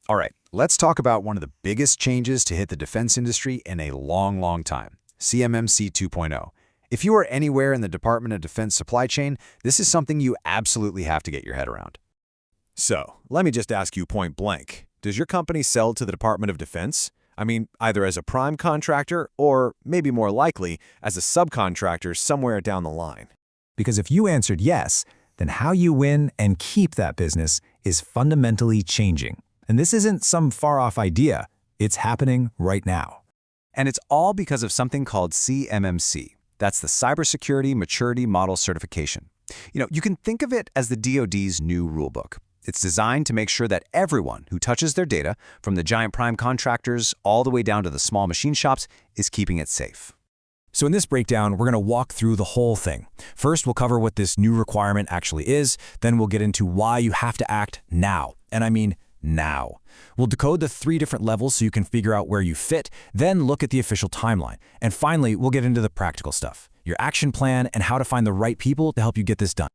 All right, let's talk about one of the biggest changes to hit the defense industry in a long, long time, CMMC 2.0. If you are anywhere in the Department of Defense supply chain, this is something you absolutely have to get your head around. So, let me just ask you point blank. Does your company sell to the Department of Defense? I mean, either as a prime contractor or, maybe more likely, as a subcontractor somewhere down the line. Because if you answered yes, then how you win and keep that business is fundamentally changing. And this isn't some far-off idea. It's happening right now. And it's all because of something called CMMC. That's the Cybersecurity Maturity Model Certification. You can think of it as the DoD's new rulebook. It's designed to make sure that everyone who touches their data, from the giant prime contractors all the way down to the small machine shops, is keeping it safe. So in this breakdown, we're going to walk through the whole thing. First, we'll cover what this new requirement actually is. Then we'll get into why you have to act now. And I mean now. We'll decode the 3 different levels so you can figure out where you fit, then look at the official timeline. And finally, we'll get into the practical stuff, your action plan, and how to find the right people to help you get this done.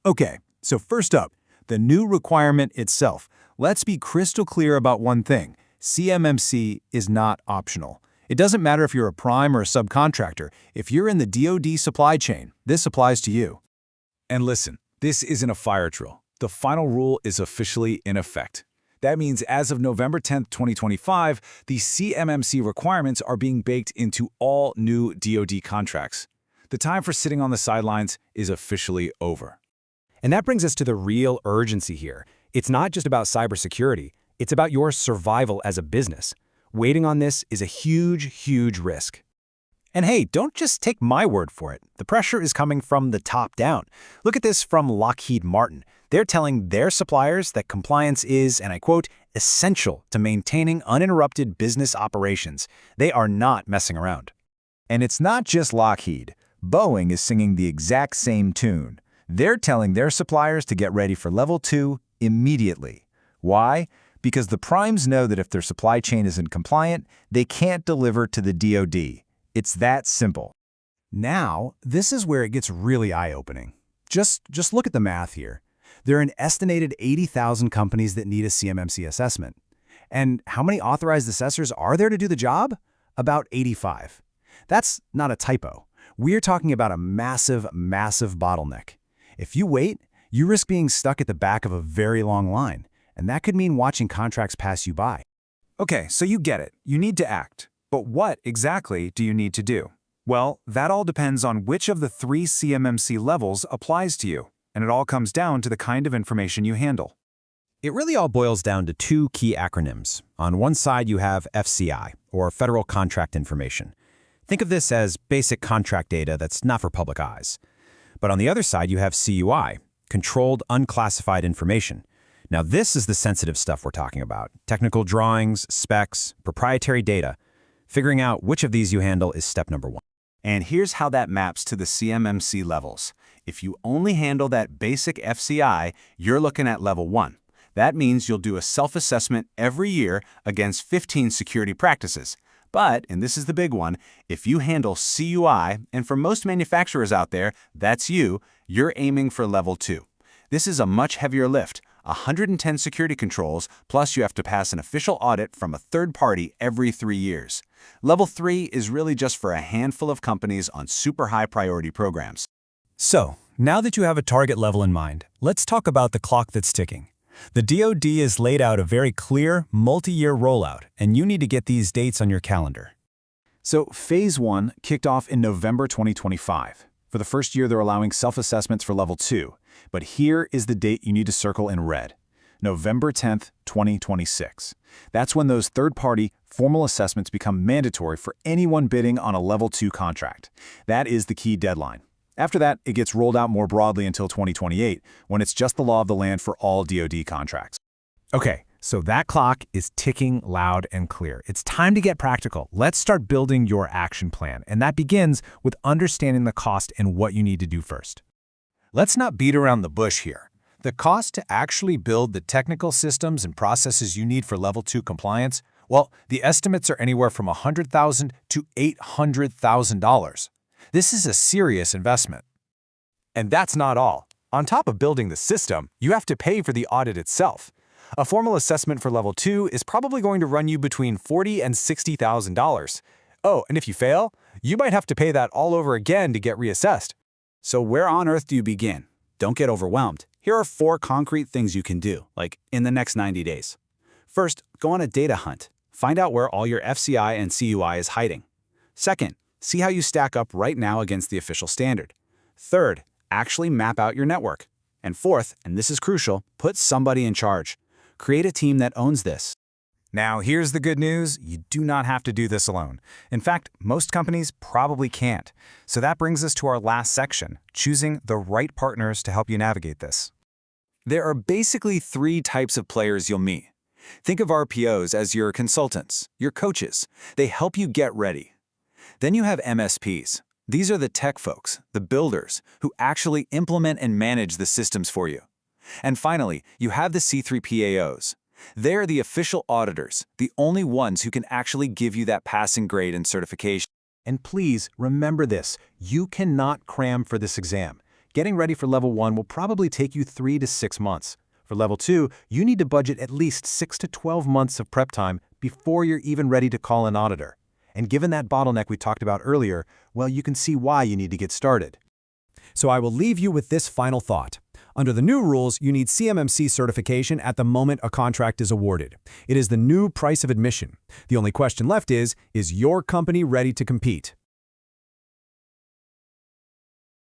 Okay, so first up, the new requirement itself. Let's be crystal clear about one thing. CMMC is not optional. It doesn't matter if you're a prime or a subcontractor. If you're in the DoD supply chain, this applies to you. And listen, this isn't a fire drill. The final rule is officially in effect. That means as of November 10th, 2025, the CMMC requirements are being baked into all new DoD contracts. The time for sitting on the sidelines is officially over. And that brings us to the real urgency here. It's not just about cybersecurity. It's about your survival as a business. Waiting on this is a huge, huge risk. And hey, don't just take my word for it. The pressure is coming from the top down. Look at this from Lockheed Martin. They're telling their suppliers that compliance is, and I quote, essential to maintaining uninterrupted business operations. They are not messing around. And it's not just Lockheed. Boeing is singing the exact same tune. They're telling their suppliers to get ready for Level 2 immediately. Why? Because the primes know that if their supply chain isn't compliant, they can't deliver to the DoD. It's that simple. Now, this is where it gets really eye-opening. Just look at the math here. There are an estimated 80,000 companies that need a CMMC assessment. And how many authorized assessors are there to do the job? About 85. That's not a typo. We're talking about a massive, massive bottleneck. If you wait, you risk being stuck at the back of a very long line. And that could mean watching contracts pass you by. Okay, so you get it. You need to act. But what exactly do you need to do? Well, that all depends on which of the 3 CMMC levels applies to you. And it all comes down to the kind of information you handle. It really all boils down to 2 key acronyms. On one side, you have FCI, or Federal Contract Information. Think of this as basic contract data that's not for public eyes. But on the other side, you have CUI, Controlled Unclassified Information. Now, this is the sensitive stuff we're talking about. Technical drawings, specs, proprietary data. Figuring out which of these you handle is step number 1. And here's how that maps to the CMMC levels. If you only handle that basic FCI, you're looking at Level 1. That means you'll do a self-assessment every year against 15 security practices. But, and this is the big one, if you handle CUI, and for most manufacturers out there, that's you're aiming for Level 2. This is a much heavier lift. 110 security controls, plus you have to pass an official audit from a third party every 3 years. Level 3 is really just for a handful of companies on super high priority programs. So, now that you have a target level in mind, let's talk about the clock that's ticking. The DoD has laid out a very clear, multi-year rollout, and you need to get these dates on your calendar. So, Phase 1 kicked off in November 2025. For the first year, they're allowing self-assessments for Level 2. But here is the date you need to circle in red. November 10th, 2026. That's when those third-party formal assessments become mandatory for anyone bidding on a Level 2 contract. That is the key deadline. After that, it gets rolled out more broadly until 2028, when it's just the law of the land for all DoD contracts. Okay, so that clock is ticking loud and clear. It's time to get practical. Let's start building your action plan, and that begins with understanding the cost and what you need to do first. Let's not beat around the bush here. The cost to actually build the technical systems and processes you need for Level 2 compliance, well, the estimates are anywhere from $100,000 to $800,000. This is a serious investment. And that's not all. On top of building the system, you have to pay for the audit itself. A formal assessment for level 2 is probably going to run you between $40,000 and $60,000. Oh, and if you fail, you might have to pay that all over again to get reassessed. So where on earth do you begin? Don't get overwhelmed. Here are 4 concrete things you can do, like in the next 90 days. First, go on a data hunt. Find out where all your FCI and CUI is hiding. Second, see how you stack up right now against the official standard. Third, actually map out your network. And fourth, and this is crucial, put somebody in charge. Create a team that owns this. Now, here's the good news. You do not have to do this alone. In fact, most companies probably can't. So that brings us to our last section, choosing the right partners to help you navigate this. There are basically 3 types of players you'll meet. Think of RPOs as your consultants, your coaches. They help you get ready. Then you have MSPs. These are the tech folks, the builders, who actually implement and manage the systems for you. And finally, you have the C3PAOs. They're the official auditors, the only ones who can actually give you that passing grade and certification. And please remember this, you cannot cram for this exam. Getting ready for level 1 will probably take you 3 to 6 months. For level 2, you need to budget at least 6 to 12 months of prep time before you're even ready to call an auditor. And given that bottleneck we talked about earlier, well, you can see why you need to get started. So I will leave you with this final thought. Under the new rules, you need CMMC certification at the moment a contract is awarded. It is the new price of admission. The only question left is your company ready to compete?